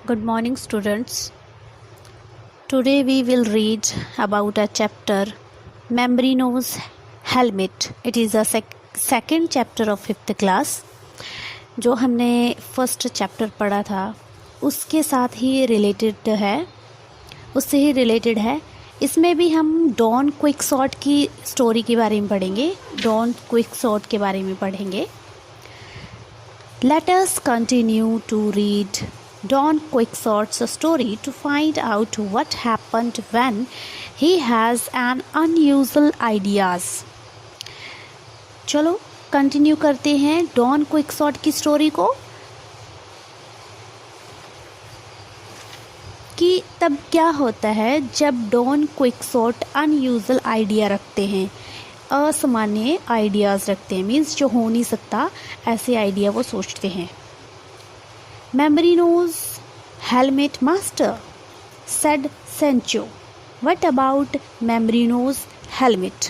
Good morning, students. Today we will read about a chapter Membrino's Helmet. It is a second chapter of 5th class. जो हमने first chapter पढ़ा था उसके साथ ही related है, उससे ही रिलेटेड है. इसमें भी हम डॉन क्विक्सॉट की स्टोरी के बारे में पढ़ेंगे. डॉन क्विक्सॉट के बारे में पढ़ेंगे. Let us continue to read Don Quixote's story to find out what happened when he has an unusual ideas. चलो कंटिन्यू करते हैं डॉन क्विक्सॉट की स्टोरी को कि तब क्या होता है जब डॉन क्विक्सॉट अनयूजुअल आइडिया रखते हैं, असामान्य आइडियाज़ रखते हैं. मीन्स जो हो नहीं सकता ऐसे आइडिया वो सोचते हैं. Mambrino's helmet master said Sancho, what about Mambrino's helmet.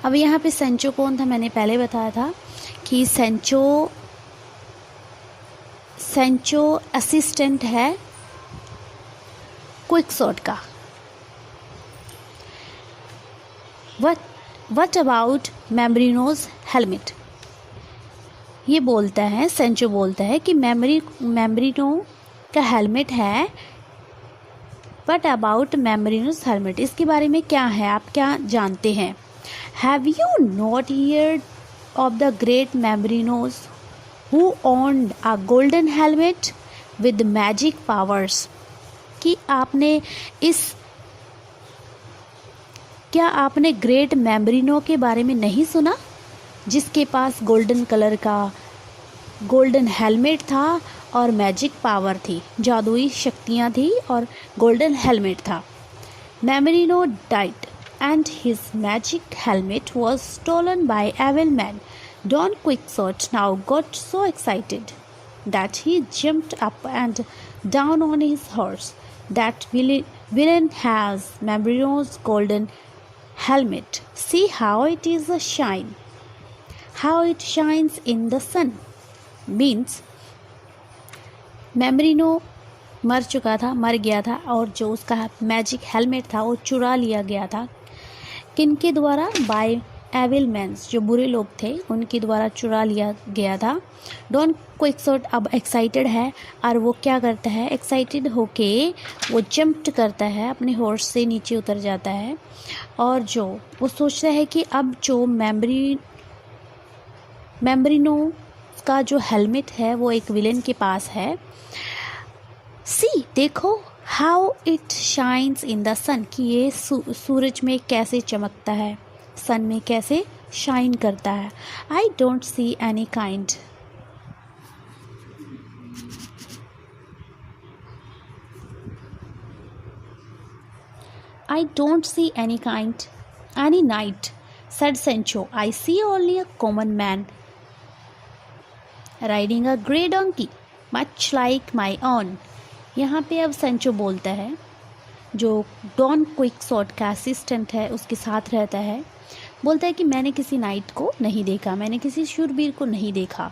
अब यहाँ पे सेंचो कौन था, मैंने पहले बताया था कि सेंचो असिस्टेंट है क्विक्सॉट का. What about Mambrino's helmet. ये बोलता है, सेंचो बोलता है कि मेम्ब्रिनो का हेलमेट है. What about मेम्ब्रिनोज हेलमेट, इसके बारे में क्या है, आप क्या जानते हैं. Have you not heard of the great Membrinos who owned a golden helmet with magic powers. कि क्या आपने ग्रेट मेम्ब्रिनो के बारे में नहीं सुना जिसके पास गोल्डन कलर का गोल्डन हेलमेट था और मैजिक पावर थी, जादुई शक्तियाँ थी और गोल्डन हेलमेट था. मेम्ब्रिनो died and his magic helmet was stolen by evil men. Don Quixote now got so excited that he jumped up and down on his horse. That villain has Membrino's golden helmet. See how it is a shine, how it shines in the sun. Means मेम्ब्रिनो मर चुका था, मर गया था और जो उसका magic helmet था वो चुरा लिया गया था. किनके द्वारा, बाय एविल मैन्स, जो बुरे लोग थे उनके द्वारा चुरा लिया गया था. डॉन क्विक्सॉट अब एक्साइटेड है और वो क्या करता है, एक्साइटेड होके वो जंप्ट करता है, अपने हॉर्स से नीचे उतर जाता है और जो वो सोचता है कि अब जो मेम्ब्रिनो का जो हेलमेट है वो एक विलेन के पास है. सी देखो, how it shines in the sun, कि ये सूरज में कैसे चमकता है, सन में कैसे शाइन करता है. I don't see any kind, I don't see any kind, any knight, said Sancho. I see only a common man riding a grey donkey, much like my own. यहाँ पे अब सेंचो बोलता है, जो डॉन क्विक्सॉट का assistant है उसके साथ रहता है, बोलता है कि मैंने किसी नाइट को नहीं देखा, मैंने किसी शूरवीर को नहीं देखा.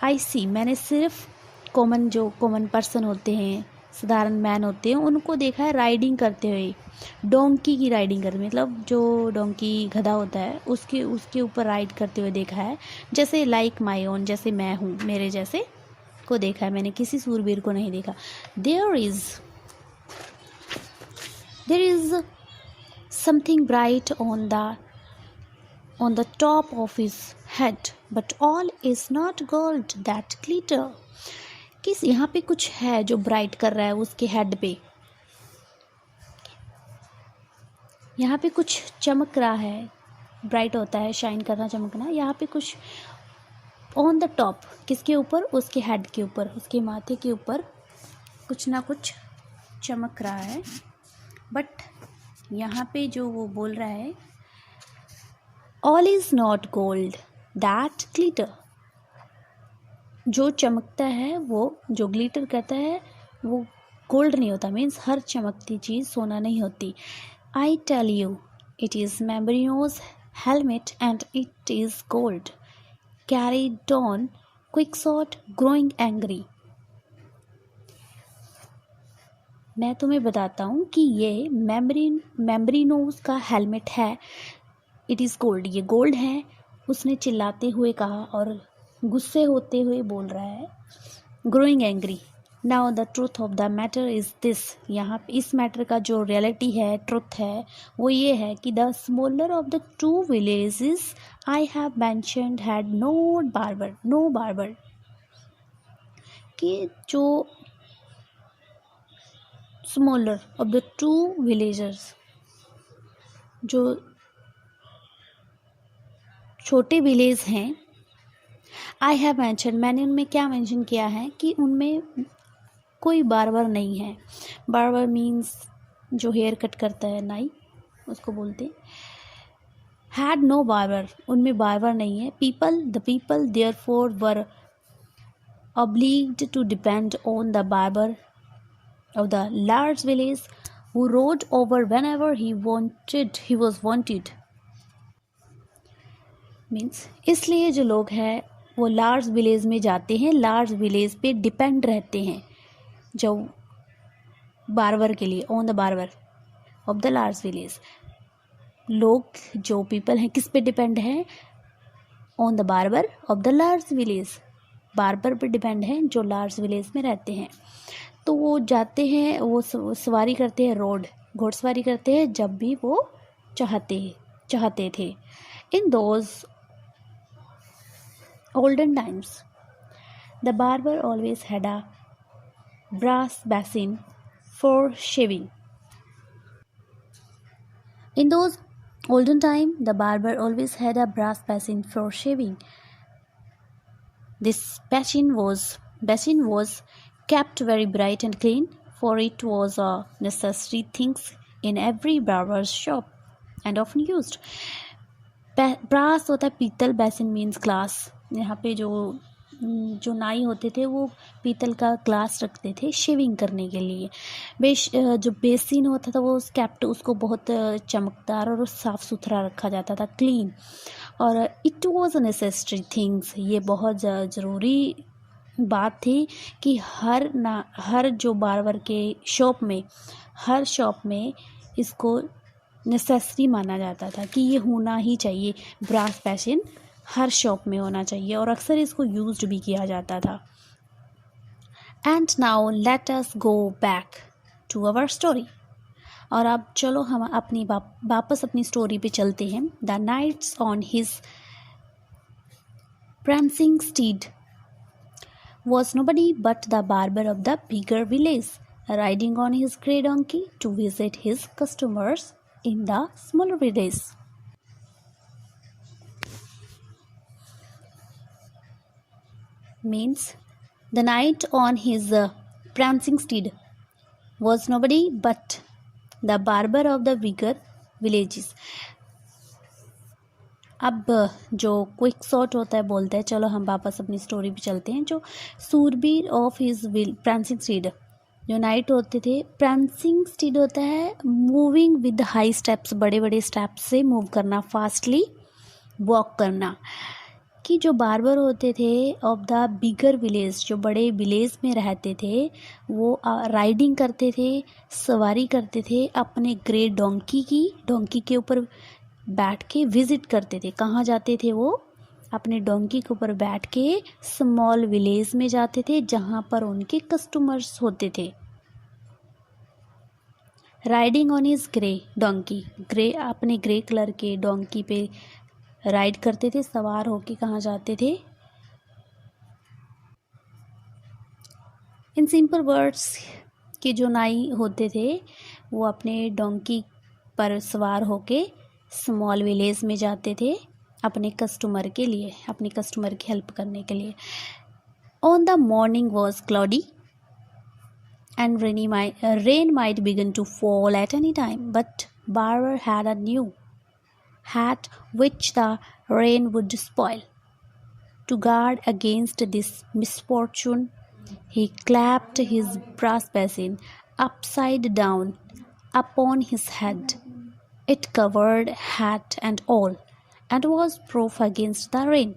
आई सी, मैंने सिर्फ जो कॉमन पर्सन होते हैं, साधारण मैन होते हैं, उनको देखा है राइडिंग करते हुए, डोंकी की राइडिंग करते, मतलब जो डोंकी गधा होता है उसके ऊपर राइड करते हुए देखा है. जैसे लाइक माई ओन, जैसे मैं हूँ, मेरे जैसे को देखा है, मैंने किसी सूरवीर को नहीं देखा. There is something bright on the top of his head, but all is not gold that glitter. किस यहाँ पे कुछ है जो ब्राइट कर रहा है उसके हेड पे, यहाँ पे कुछ चमक रहा है. ब्राइट होता है शाइन करना, चमकना. यहाँ पे कुछ ऑन द टॉप, किसके ऊपर, उसके हेड के ऊपर, उसके माथे के ऊपर कुछ ना कुछ चमक रहा है. बट यहाँ पे जो वो बोल रहा है, all is not gold that glitter, जो चमकता है, वो जो ग्लिटर करता है वो गोल्ड नहीं होता. मीन्स हर चमकती चीज़ सोना नहीं होती. I tell you it is Mambrino's helmet and it is gold, carried on Quixote, growing angry. मैं तुम्हें बताता हूँ कि ये मेम्ब्रिनोज का हेलमेट है। इट इज़ गोल्ड, ये गोल्ड है। उसने चिल्लाते हुए कहा और गुस्से होते हुए बोल रहा है, growing angry. Now the truth of the matter is this, यहाँ इस मैटर का जो रियलिटी है, ट्रुथ है, वो ये है कि the smaller of the two villages I have mentioned had no barber, कि जो smaller of the two villagers, जो छोटे विलेज हैं, आई हैव मैंशन, मैंने उनमें क्या मेंशन किया है कि उनमें कोई बार्बर नहीं है। बार्बर मीन्स जो हेयर कट करता है, नाई, उसको बोलते हैं। हैड नो बार्बर, उनमें बार्बर नहीं है। The people therefore were obliged to depend on the barber of the large village who rode over whenever he was wanted, means इसलिए जो लोग हैं वो लार्ज विलेज में जाते हैं, लार्ज विलेज पे डिपेंड रहते हैं, जो बार्बर के लिए, on the barber of the large village. लोग जो पीपल हैं किस पे डिपेंड है, on the barber of the large village, barber पे डिपेंड है जो लार्ज विलेज में रहते हैं। तो वो जाते हैं, वो सवारी करते हैं, घोड़सवारी करते हैं जब भी वो चाहते थे। In those olden times, the barber always had a brass basin for shaving. In those olden time, the barber always had a brass basin for shaving. This basin was kept very bright and clean, for it was a necessary thing in every barber's shop and often used. Brass होता है पीतल, basin means glass. यहाँ पे जो नाई होते थे वो पीतल का ग्लास रखते थे शेविंग करने के लिए। जो बेसिन होता था वो कैप्ट, उसको बहुत चमकदार और साफ़ सुथरा रखा जाता था, क्लीन। और it was a necessary things, ये बहुत ज़रूरी बात थी कि हर जो बार्बर के हर शॉप में इसको नेसेसरी माना जाता था कि ये होना ही चाहिए, ब्रास बेसिन हर शॉप में होना चाहिए, और अक्सर इसको यूज्ड भी किया जाता था। And now let us go back to our story, और अब चलो हम वापस अपनी स्टोरी पे चलते हैं। The knights on his prancing steed was nobody but the barber of the bigger village, riding on his grey donkey to visit his customers in the smaller village. Means the knight on his prancing steed was nobody but the barber of the bigger villages. अब जो quick shot होता है बोलते हैं, चलो हम वापस अपनी स्टोरी पे चलते हैं। जो सूरबीर ऑफ हिज प्रांसिंग स्टीड, जो नाइट होते थे, प्रांसिंग स्टीड होता है मूविंग विद हाई स्टेप्स, बड़े बड़े स्टेप्स से मूव करना, फास्टली वॉक करना। कि जो बार्बर होते थे ऑफ द बिगर विलेज, जो बड़े विलेज में रहते थे, वो राइडिंग करते थे, सवारी करते थे अपने ग्रे डोंकी के ऊपर बैठ के विज़िट करते थे। कहाँ जाते थे वो? अपने डोंकी के ऊपर बैठ के स्मॉल विलेज में जाते थे जहाँ पर उनके कस्टमर्स होते थे। Riding on his grey donkey, अपने ग्रे कलर के डोंकी पे राइड करते थे, सवार होके कहाँ जाते थे? इन सिंपल वर्ड्स के जो नाई होते थे वो अपने डोंकी पर सवार होके स्मॉल विलेज में जाते थे अपने कस्टमर के लिए, अपने कस्टमर की हेल्प करने के लिए। On the morning was cloudy and rain might begin to fall at any time, but barber had a new hat which the rain would spoil. To guard against this misfortune, he clapped his brass basin upside down upon his head. It covered hat and all, and was proof against the rain.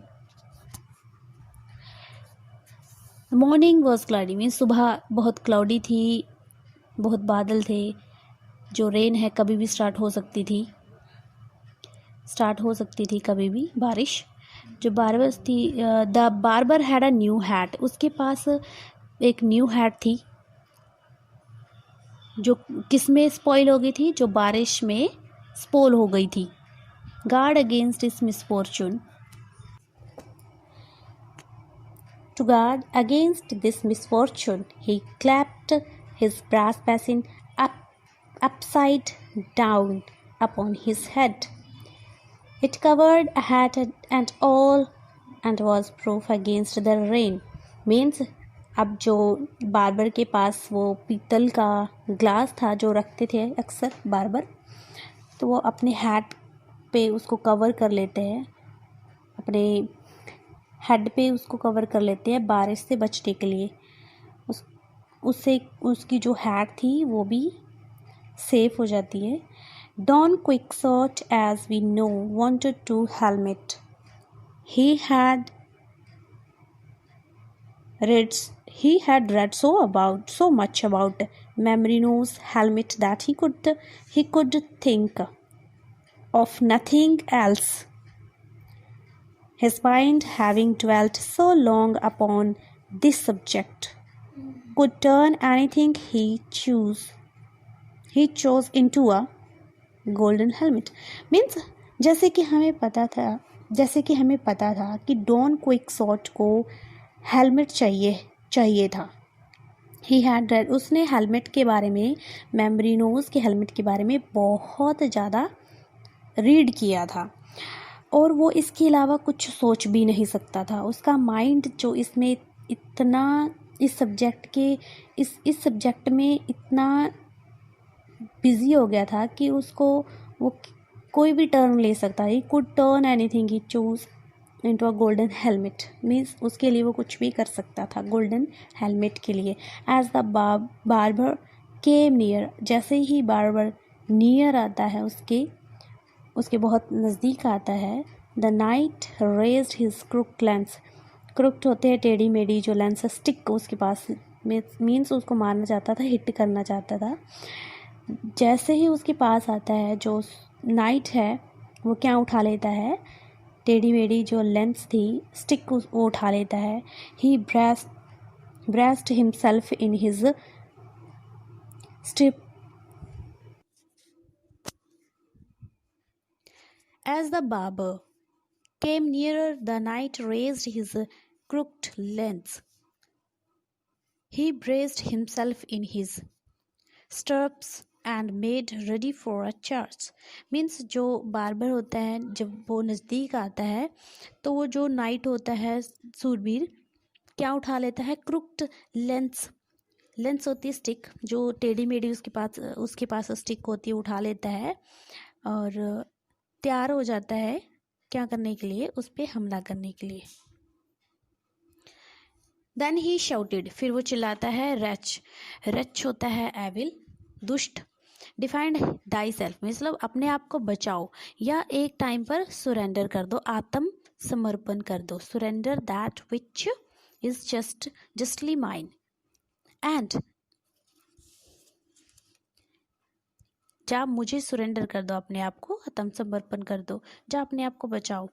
The morning was cloudy, means सुबह बहुत cloudy थी, बहुत बादल थे, जो rain है कभी भी स्टार्ट हो सकती थी कभी भी बारिश। जो बार्बर थी, the barber had a new hat, उसके पास एक न्यू हैट थी जो किस में स्पॉइल हो गई थी, जो बारिश में स्पॉइल हो गई थी। Guard against this misfortune, to guard against this misfortune, he clapped his brass basin upside down upon his head. It covered a hat and all and was proof against the rain. Means अब जो barber के पास वो पीतल का glass था जो रखते थे अक्सर बार्बर, तो वो अपने हैट पे उसको कवर कर लेते हैं, अपने हेड पे उसको कवर कर लेते हैं बारिश से बचने के लिए। उससे उसकी जो हैट थी वो भी सेफ हो जाती है। Don Quixote, as we know, wanted to helmet. He had read so much about Mamrino's helmet that he could think of nothing else. His mind, having dwelt so long upon this subject, could turn anything he chose into a golden helmet. Means जैसे कि हमें पता था कि don क्विक्सॉट को helmet चाहिए था। He had read, उसने हेलमेट के बारे में, मेम्ब्रिनोज के हेलमेट के बारे में बहुत ज़्यादा रीड किया था और वो इसके अलावा कुछ सोच भी नहीं सकता था। उसका माइंड जो इसमें इतना इस सब्जेक्ट में इतना बिजी हो गया था कि उसको वो कोई भी टर्न ले सकता है। He could turn anything he choose into a golden helmet. Means उसके लिए वो कुछ भी कर सकता था गोल्डन हेलमेट के लिए। As the barber came near, जैसे ही बार्बर नियर आता है, उसके बहुत नज़दीक आता है, the knight raised his crook lance. Crooked होते हैं टेढ़ी मेढ़ी जो लेंस, स्टिक उसके पास मीन्स उसको मारना चाहता था, हिट करना चाहता था। जैसे ही उसके पास आता है जो नाइट है, वो क्या उठा लेता है, टेढ़ी मेढ़ी जो लेंस थी, स्टिक वो उठा लेता है। He braced himself in his stirrup As the barber came nearer, the knight raised his crooked lance. He braced himself in his stirrups and made ready for a charge. Means जो barber होता है जब वो नज़दीक आता है तो वो जो नाइट होता है सूरबीर क्या उठा लेता है, क्रुक्ड लेंस होती है स्टिक, जो टेढ़ी मेढ़ी उसके पास स्टिक होती है, उठा लेता है और तैयार हो जाता है क्या करने के लिए, उस पर हमला करने के लिए। देन ही शाउटेड, फिर वो चिल्लाता है, रच होता है एविल, दुष्ट। डिफाइंड दाई सेल्फ, मतलब अपने आप को बचाओ या एक टाइम पर सुरेंडर कर दो, आत्म समर्पण कर दो। Surrender that which is justly mine and, जा मुझे सुरेंडर कर दो, अपने आप को आत्म समर्पण कर दो, जा अपने आप को बचाओ।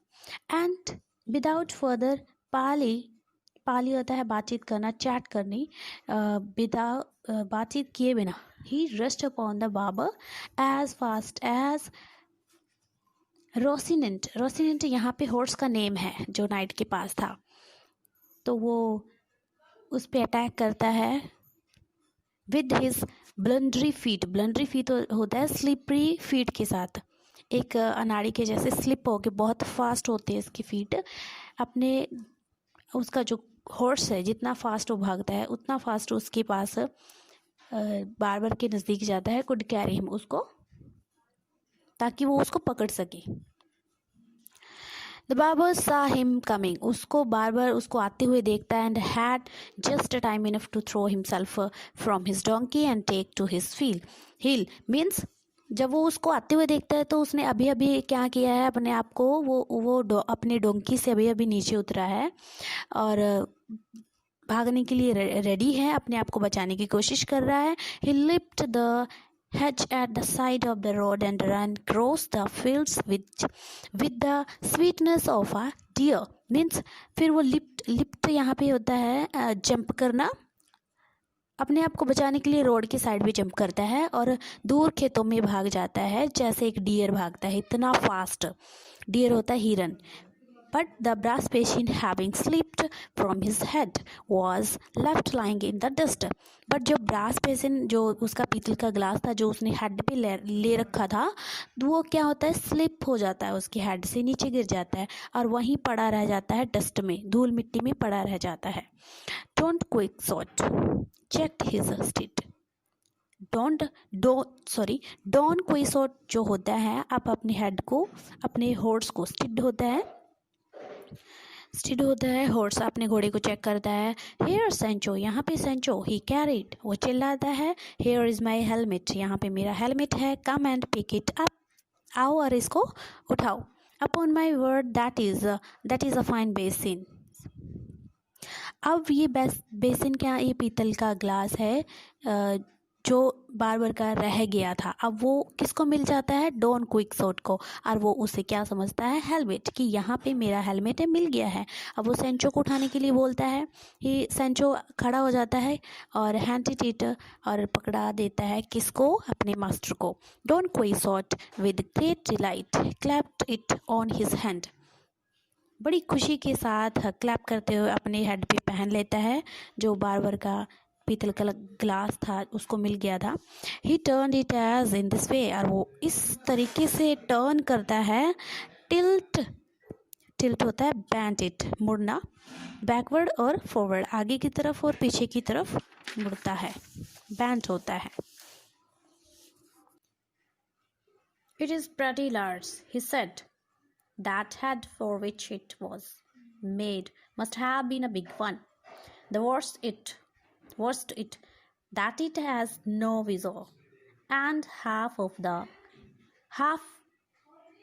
एंड विदाउट फर्दर पाली होता है बातचीत करना, चैट करनी, बातचीत किए बिना ही rushed upon the barber as fast as Rosinante यहाँ पे हॉर्स का नेम है जो नाइट के पास था, तो वो उस पर अटैक करता है विद हिज ब्लंडरी फीट होता है स्लिपरी फीट के साथ, एक अनाड़ी के जैसे स्लिप होके बहुत फास्ट होते हैं इसकी फीट। अपने उसका जो हॉर्स है जितना फास्ट वो भागता है उतना फास्ट उसके पास बार्बर के नज़दीक जाता है, कुड कैरी हिम, उसको ताकि वो उसको पकड़ सके। The barber saw him coming, उसको बार्बर उसको आते हुए देखता है, and had just time enough to throw himself from his donkey and take to his heels. Means जब वो उसको आते हुए देखता है तो उसने अभी अभी क्या किया है, अपने आप को वो अपने डोंकी से अभी अभी नीचे उतरा है और भागने के लिए रेडी है, अपने आप को बचाने की कोशिश कर रहा है। He lift the hedge at the side of the road and ran across the fields with the sweetness of a deer means फिर वो लिफ्ट यहाँ पे होता है जंप करना, अपने आप को बचाने के लिए रोड के साइड पे जंप करता है और दूर खेतों में भाग जाता है जैसे एक डियर भागता है, इतना फास्ट। डियर होता है हिरन। But the brass basin having slipped from his head was left lying in the dust. But जो brass basin, जो उसका पीतल का ग्लास था जो उसने हेड पे ले रखा था, वो क्या होता है, स्लिप हो जाता है, उसकी हेड से नीचे गिर जाता है और वहीं पड़ा रह जाता है, डस्ट में, धूल मिट्टी में पड़ा रह जाता है। Don't Quixote checked his steed. Don Quixote जो होता है, आप अपने हेड को, अपने हॉर्स को, स्टिड होता है हॉर्स, अपने घोड़े को चेक करता है। हेयर सेंचो, यहाँ पे सेंचो, ही कैरिड, वो चिल्लाता है। हेयर इज माई हेलमेट, यहाँ पे मेरा हेलमेट है। Come and pick it up, आओ और इसको उठाओ। Upon my word that is a fine basin. अब ये बेसिन क्या, ये पीतल का ग्लास है जो बार का रह गया था, अब वो किसको मिल जाता है, डॉन क्विक्सोट को, और वो उसे क्या समझता है, हेलमेट, कि यहाँ पे मेरा हेलमेट है, मिल गया है। अब वो सेंचो को उठाने के लिए बोलता है। ही सेंचो खड़ा हो जाता है और हैंडेड इट, और पकड़ा देता है किसको, अपने मास्टर को। Don Quixote with great delight clapped it on his hand, बड़ी खुशी के साथ क्लैप करते हुए अपने हेड पे पहन लेता है जो बार्बर का पीतल का ग्लास था, उसको मिल गया था। He turn it as in this way, और वो इस तरीके से टर्न करता है। टिल्ट होता है बैंट इट, मुड़ना, बैकवर्ड और फॉरवर्ड, आगे की तरफ और पीछे की तरफ मुड़ता है, बैंट होता है। It is pretty large, he said, that head for which it was made must have been a big one. The worst it that it has no visor, and half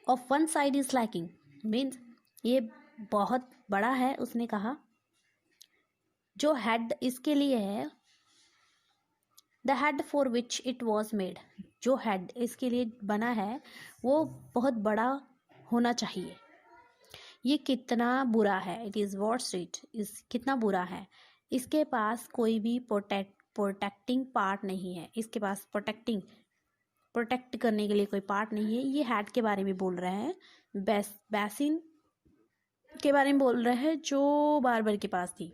of one side is lacking, means ये बहुत बड़ा है, उसने कहा। जो head इसके लिए है, the head for which it was made, जो हेड इसके लिए बना है वो बहुत बड़ा होना चाहिए। ये कितना बुरा है, it is worst it is, कितना बुरा है। इसके पास कोई भी प्रोटेक्टिंग पार्ट नहीं है, इसके पास प्रोटेक्ट करने के लिए कोई पार्ट नहीं है। ये हेड के बारे में बोल रहे हैं, बेसिन के बारे में बोल रहे हैं जो बार्बर के पास थी,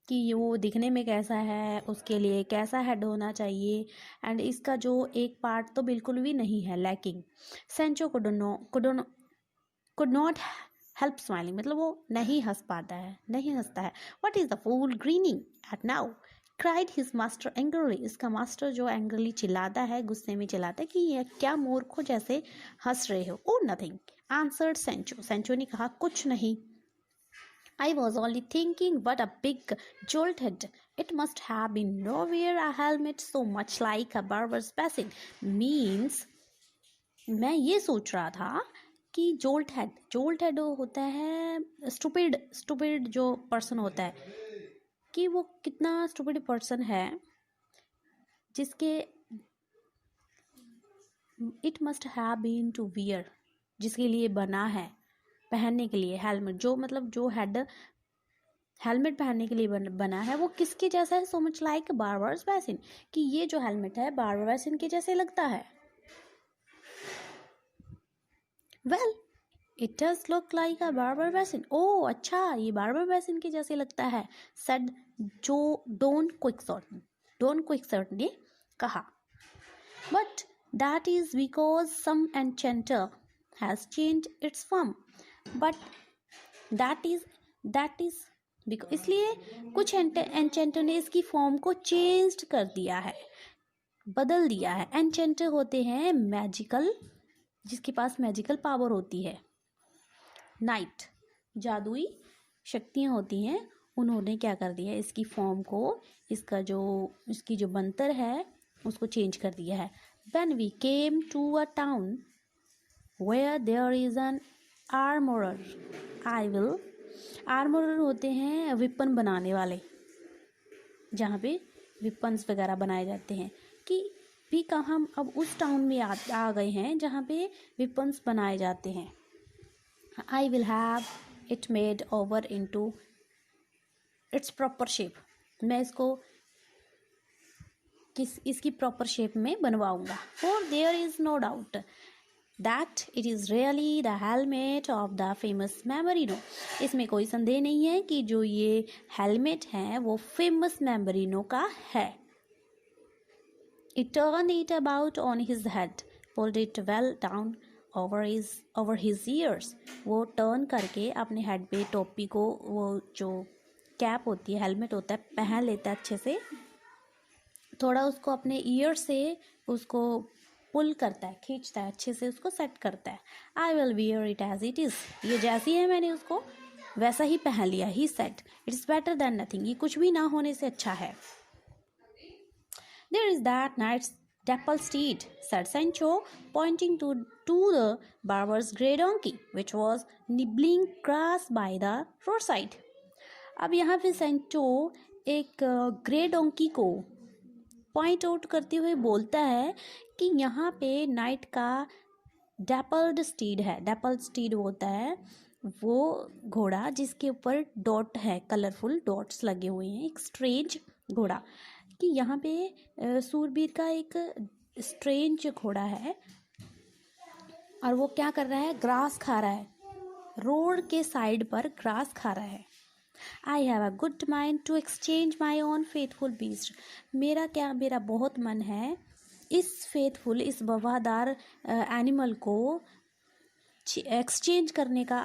कि वो दिखने में कैसा है, उसके लिए कैसा हेड होना चाहिए, एंड इसका जो एक पार्ट तो बिल्कुल भी नहीं है, lacking. Sancho could not help smiling, मतलब वो नहीं हंस पाता है, नहीं हंसता है। What is the fool grinning at now, cried his master angrily, इसका मास्टर जो एंग्रली चिल्लाता है, गुस्से में चिल्लाता है कि ये क्या मूर्खों जैसे हंस रहे हो। ओ नथिंग आंसर्ड सेंचो, सेंचो ने कहा कुछ नहीं। I was only thinking what a big jolt head. It must have been nowhere a helmet so much like a barber's basin. Means मैं ये सोच रहा था कि जोल्ट हेड होता है स्टूपिड जो पर्सन होता है, कि वो कितना स्टूपिड पर्सन है जिसके it must have been to wear, जिसके लिए बना है पहनने के लिए हेलमेट, जो मतलब जो हेलमेट पहनने के लिए बना है, वो किसके जैसा है, so much like barbers basin, कि ये जो हेलमेट है बार्बर बेसिन के जैसे लगता है। Well it does look like a barber basin, oh अच्छा ये बार्बर बेसिन के जैसे लगता है, सेड जो डॉन क्विक्सोट ने कहा। But that is because some enchanter has changed its form, but that is because, इसलिए कुछ एन्चेंटर ने इसकी फॉर्म को चेंज कर दिया है, बदल दिया है। एन्चेंटर होते हैं मैजिकल, जिसके पास मैजिकल पावर होती है, नाइट जादुई शक्तियाँ होती हैं, उन्होंने क्या कर दिया, इसकी फॉर्म को, इसकी जो बनतर है उसको चेंज कर दिया है। When we came to a town where there is an armorer, armourer होते हैं विपन बनाने वाले, जहाँ पे वेपन्स वगैरह बनाए जाते हैं, कि भी का हम अब उस टाउन में आ गए हैं जहाँ पे वेपन्स बनाए जाते हैं। I will have it made over into its proper shape, मैं इसकी प्रॉपर शेप में बनवाऊंगा। For there is no doubt that it is really the helmet of the famous Mambrino, इसमें कोई संदेह नहीं है कि जो ये हेलमेट है वो फेमस मेमोरिनो का है। He turned it about on his head, pulled it well down over his ears. वो टर्न करके अपने हेड पे टोपी को, वो जो कैप होती है, हेलमेट होता है, पहन लेता है अच्छे से, थोड़ा उसको अपने ईयर से उसको पुल करता है, खींचता है, अच्छे से उसको सेट करता है। I will wear it as it is, ये जैसी है मैंने उसको वैसा ही पहन लिया। He said it's better than nothing, ये कुछ भी ना होने से अच्छा है। There is that night's dapple steed, said Sancho, pointing to the barber's grey donkey, which was nibbling grass by the roadside. अब यहाँ पे सेंचो एक ग्रे डोंकी को पॉइंट आउट करते हुए बोलता है कि यहाँ पे नाइट का डैपल्ड स्टीड है। डैपल्ड स्टीड होता है वो घोड़ा जिसके ऊपर डॉट है, कलरफुल डॉट्स लगे हुए हैं, एक स्ट्रेंज घोड़ा, कि यहाँ पे सूरबीर का एक स्ट्रेंज घोड़ा है और वो क्या कर रहा है, ग्रास खा रहा है, रोड के साइड पर ग्रास खा रहा है। I have a good mind to exchange my own faithful beast, मेरा बहुत मन है इस वफादार एनिमल को एक्सचेंज करने का,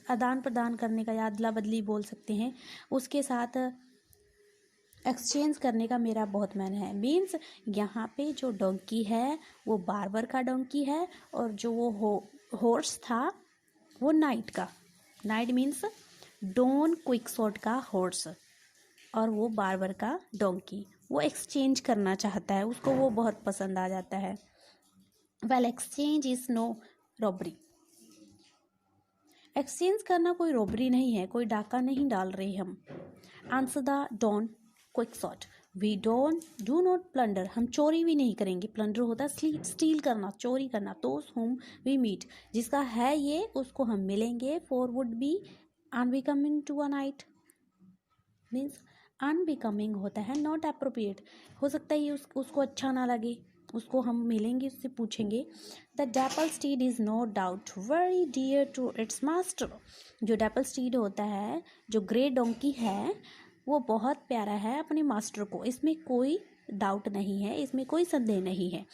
आदान प्रदान करने का, या अदला बदली बोल सकते हैं, उसके साथ एक्सचेंज करने का मेरा बहुत मन है। मीन्स यहाँ पे जो डोंकी है वो बार्बर का डोंकी है, और जो वो हॉर्स था वो नाइट का, नाइट मीन्स डॉन क्विकसॉट का हॉर्स, और वो बार्बर का डोंकी, वो एक्सचेंज करना चाहता है, उसको वो बहुत पसंद आ जाता है। Well exchange is no robbery, exchange करना कोई रॉबरी नहीं है, कोई डाका नहीं डाल रहे हम। Answer the Don Quixote, we do not plunder, हम चोरी भी नहीं करेंगे। प्लंडर होता है स्टील करना, चोरी करना। दोस हुम वी मीट, जिसका है ये उसको हम मिलेंगे। For would be unbecoming to a knight, means unbecoming होता है नॉट अप्रोप्रिएट, हो सकता है ये उसको अच्छा ना लगे, उसको हम मिलेंगे, उससे पूछेंगे। The dapple steed is no doubt very dear to its master, जो डैपल स्टीड होता है, जो ग्रे डोंकी है, वो बहुत प्यारा है अपने मास्टर को, इसमें कोई डाउट नहीं है, इसमें कोई संदेह नहीं है।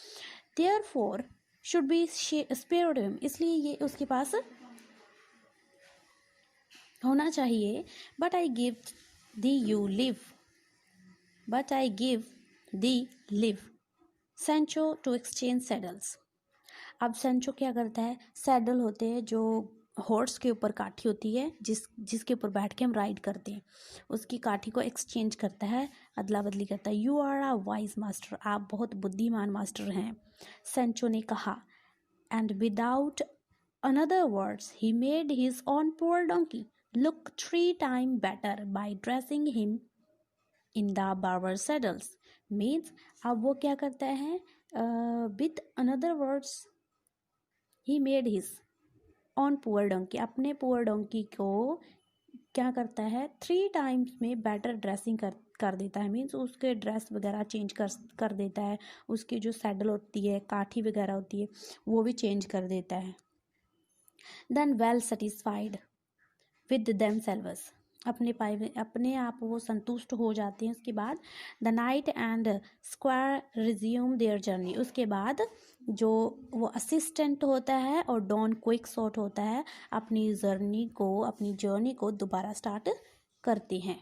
Therefore should be spared him, इसलिए ये उसके पास होना चाहिए। But I give thee leave Sancho to exchange saddles. अब सेंचो क्या करता है, सैडल होते हैं जो हॉर्स के ऊपर काठी होती है, जिसके ऊपर बैठ के हम राइड करते हैं, उसकी काठी को एक्सचेंज करता है, अदला बदली करता है। You are a wise master, आप बहुत बुद्धिमान मास्टर हैं, सेंचो ने कहा। And without another words he made his own poor donkey look 3 times better by dressing him in the barber saddles. Means अब वो क्या करता है, with another words he made his own poor donkey, अपने poor donkey को क्या करता है, 3 times में बेटर ड्रेसिंग कर देता है। मीन्स उसके ड्रेस वगैरह चेंज कर देता है, उसकी जो सैडल होती है, काठी वगैरह होती है, वो भी चेंज कर देता है। Then well satisfied with themselves, अपने आप वो संतुष्ट हो जाते हैं। उसके बाद the knight and squire resume their journey, उसके बाद जो वो असिस्टेंट होता है और डॉन क्विकसॉट होता है अपनी जर्नी को दोबारा स्टार्ट करते हैं।